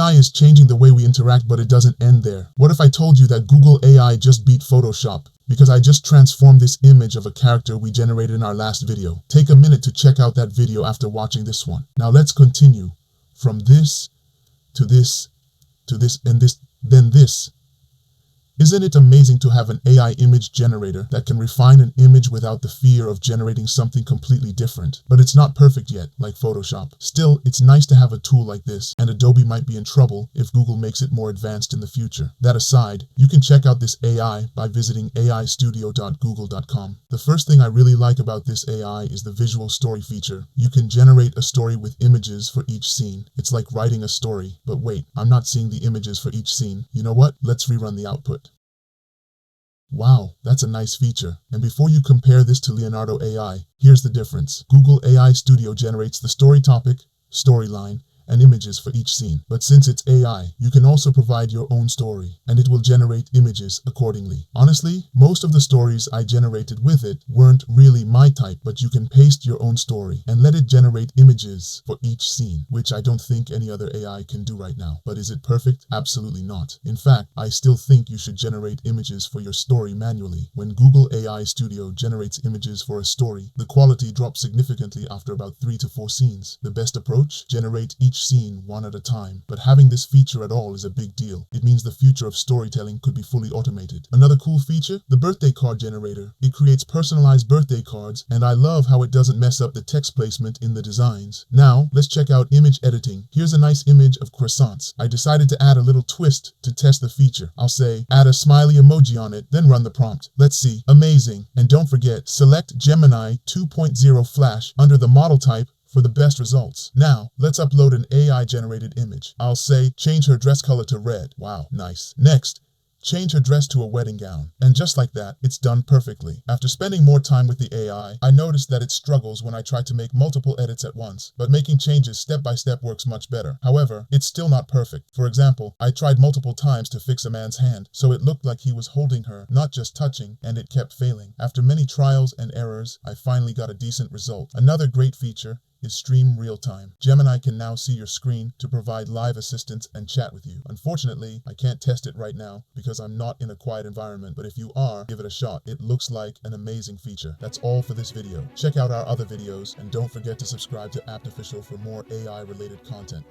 AI is changing the way we interact, but it doesn't end there. What if I told you that Google AI just beat Photoshop? Because I just transformed this image of a character we generated in our last video. Take a minute to check out that video after watching this one. Now let's continue from this to this to this and this, then this. Isn't it amazing to have an AI image generator that can refine an image without the fear of generating something completely different? But it's not perfect yet, like Photoshop. Still, it's nice to have a tool like this, and Adobe might be in trouble if Google makes it more advanced in the future. That aside, you can check out this AI by visiting aistudio.google.com. The first thing I really like about this AI is the visual story feature. You can generate a story with images for each scene. It's like writing a story. But wait, I'm not seeing the images for each scene. You know what? Let's rerun the output. Wow, that's a nice feature. And before you compare this to Leonardo AI, here's the difference. Google AI Studio generates the story topic, storyline, and images for each scene. But since it's AI, you can also provide your own story, and it will generate images accordingly. Honestly, most of the stories I generated with it weren't really my type, but you can paste your own story and let it generate images for each scene, which I don't think any other AI can do right now. But is it perfect? Absolutely not. In fact, I still think you should generate images for your story manually. When Google AI Studio generates images for a story, the quality drops significantly after about 3 to 4 scenes. The best approach? Generate each scene one at a time. But having this feature at all is a big deal. It means the future of storytelling could be fully automated. Another cool feature? The birthday card generator. It creates personalized birthday cards, and I love how it doesn't mess up the text placement in the designs. Now, let's check out image editing. Here's a nice image of croissants. I decided to add a little twist to test the feature. I'll say, add a smiley emoji on it, then run the prompt. Let's see. Amazing. And don't forget, select Gemini 2.0 Flash under the model type for the best results. Now, let's upload an AI-generated image. I'll say, change her dress color to red. Wow, nice. Next, change her dress to a wedding gown. And just like that, it's done perfectly. After spending more time with the AI, I noticed that it struggles when I try to make multiple edits at once, but making changes step by step works much better. However, it's still not perfect. For example, I tried multiple times to fix a man's hand, so it looked like he was holding her, not just touching, and it kept failing. After many trials and errors, I finally got a decent result. Another great feature is Stream Real Time. Gemini can now see your screen to provide live assistance and chat with you. Unfortunately, I can't test it right now because I'm not in a quiet environment, but if you are, give it a shot. It looks like an amazing feature. That's all for this video. Check out our other videos and don't forget to subscribe to Apt Official for more AI related content.